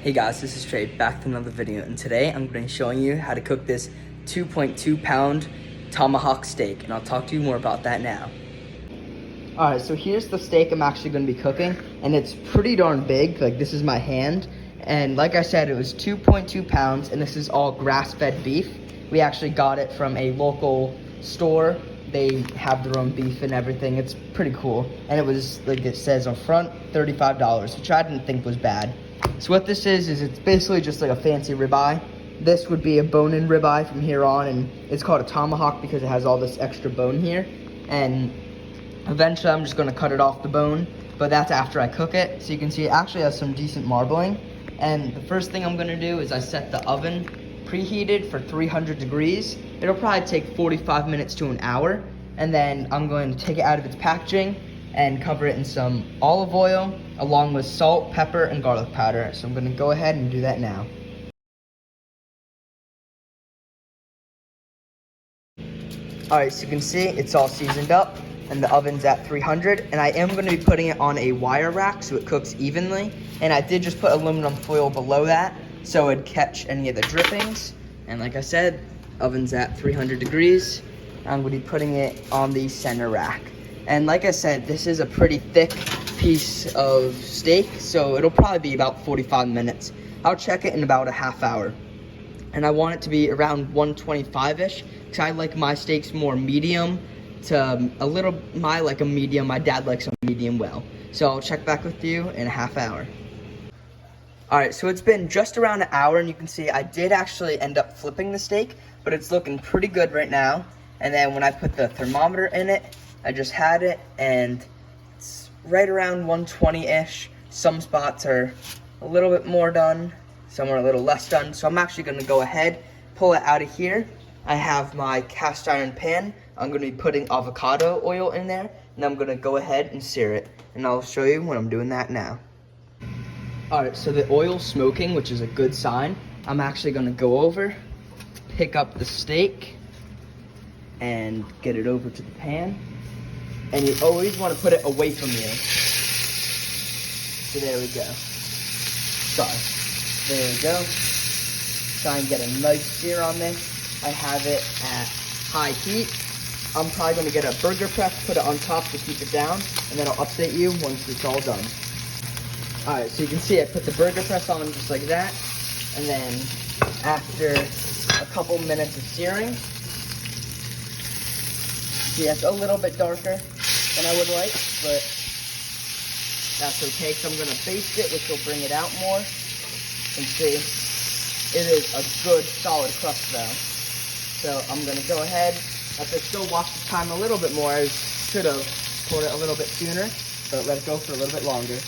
Hey guys, this is Trey, back with another video, and today I'm going to be showing you how to cook this 2.2 pound tomahawk steak, and I'll talk to you more about that now. Alright, so here's the steak I'm actually going to be cooking, and it's pretty darn big. Like, this is my hand, and like I said, it was 2.2 pounds, and this is all grass-fed beef. We actually got it from a local store. They have their own beef and everything. It's pretty cool, and it was, like it says on front, $35, which I didn't think was bad. So what this is it's basically just like a fancy ribeye. This would be a bone-in ribeye from here on, and it's called a tomahawk because it has all this extra bone here. And eventually I'm just gonna cut it off the bone, but that's after I cook it. So you can see it actually has some decent marbling. And the first thing I'm gonna do is I set the oven preheated for 300 degrees. It'll probably take 45 minutes to an hour. And then I'm going to take it out of its packaging and cover it in some olive oil along with salt, pepper, and garlic powder. So I'm gonna go ahead and do that now. Alright, so you can see it's all seasoned up and the oven's at 300, and I am gonna be putting it on a wire rack so it cooks evenly. And I did just put aluminum foil below that so it'd catch any of the drippings. And like I said, oven's at 300 degrees. I'm gonna be putting it on the center rack. And like I said, this is a pretty thick piece of steak, so it'll probably be about 45 minutes. I'll check it in about a half hour. And I want it to be around 125-ish, because I like my steaks more medium to a medium. My dad likes them medium well. So I'll check back with you in a half hour. Alright, so it's been just around an hour, and you can see I did actually end up flipping the steak, but it's looking pretty good right now. And then when I put the thermometer in it, I just had it, and it's right around 120-ish. Some spots are a little bit more done, some are a little less done. So I'm actually gonna go ahead, pull it out of here. I have my cast iron pan. I'm gonna be putting avocado oil in there, and I'm gonna go ahead and sear it. And I'll show you when I'm doing that now. Alright, so the oil's smoking, which is a good sign. I'm actually gonna go over, pick up the steak, and get it over to the pan. And you always want to put it away from you. So there we go. Sorry. There we go. Try and get a nice sear on this. I have it at high heat. I'm probably going to get a burger press, put it on top to keep it down, and then I'll update you once it's all done. Alright, so you can see I put the burger press on just like that. And then after a couple minutes of searing, see, it's a little bit darker than I would like, but that's okay, because I'm going to baste it, which will bring it out more. And see, it is a good solid crust though. So I'm going to go ahead, after still watch the time a little bit more. I should have poured it a little bit sooner, but let it go for a little bit longer.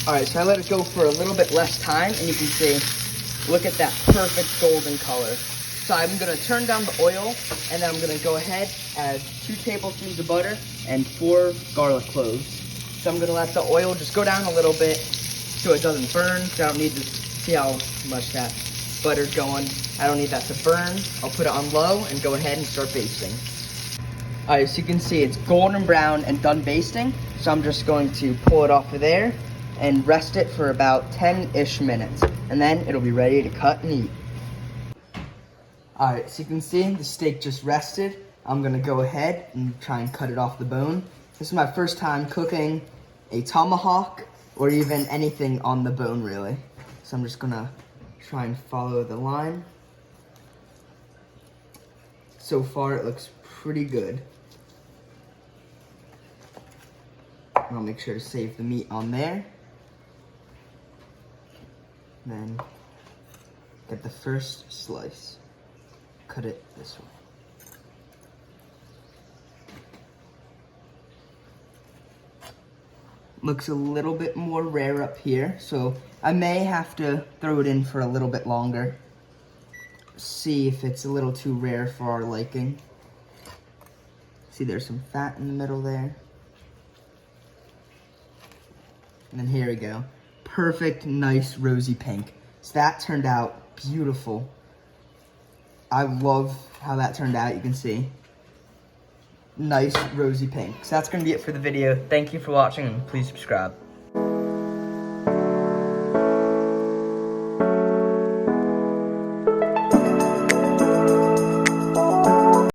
Alright, so I let it go for a little bit less time, and you can see, look at that perfect golden color. So I'm going to turn down the oil, and then I'm going to go ahead, add 2 tablespoons of butter and 4 garlic cloves. So I'm going to let the oil just go down a little bit so it doesn't burn. So I don't need to see how much that butter's going. I don't need that to burn. I'll put it on low and go ahead and start basting. Alright, so you can see it's golden brown and done basting. So I'm just going to pull it off of there and rest it for about 10-ish minutes. And then it'll be ready to cut and eat. Alright, so you can see the steak just rested. I'm going to go ahead and try and cut it off the bone. This is my first time cooking a tomahawk or even anything on the bone, really. So I'm just going to try and follow the line. So far, it looks pretty good. I'll make sure to save the meat on there. Then get the first slice. Cut it this way. Looks a little bit more rare up here, so I may have to throw it in for a little bit longer. See if it's a little too rare for our liking. See, there's some fat in the middle there. And then here we go. Perfect, nice, rosy pink. So that turned out beautiful. I love how that turned out, you can see. Nice rosy pink. So that's going to be it for the video. Thank you for watching, and please subscribe.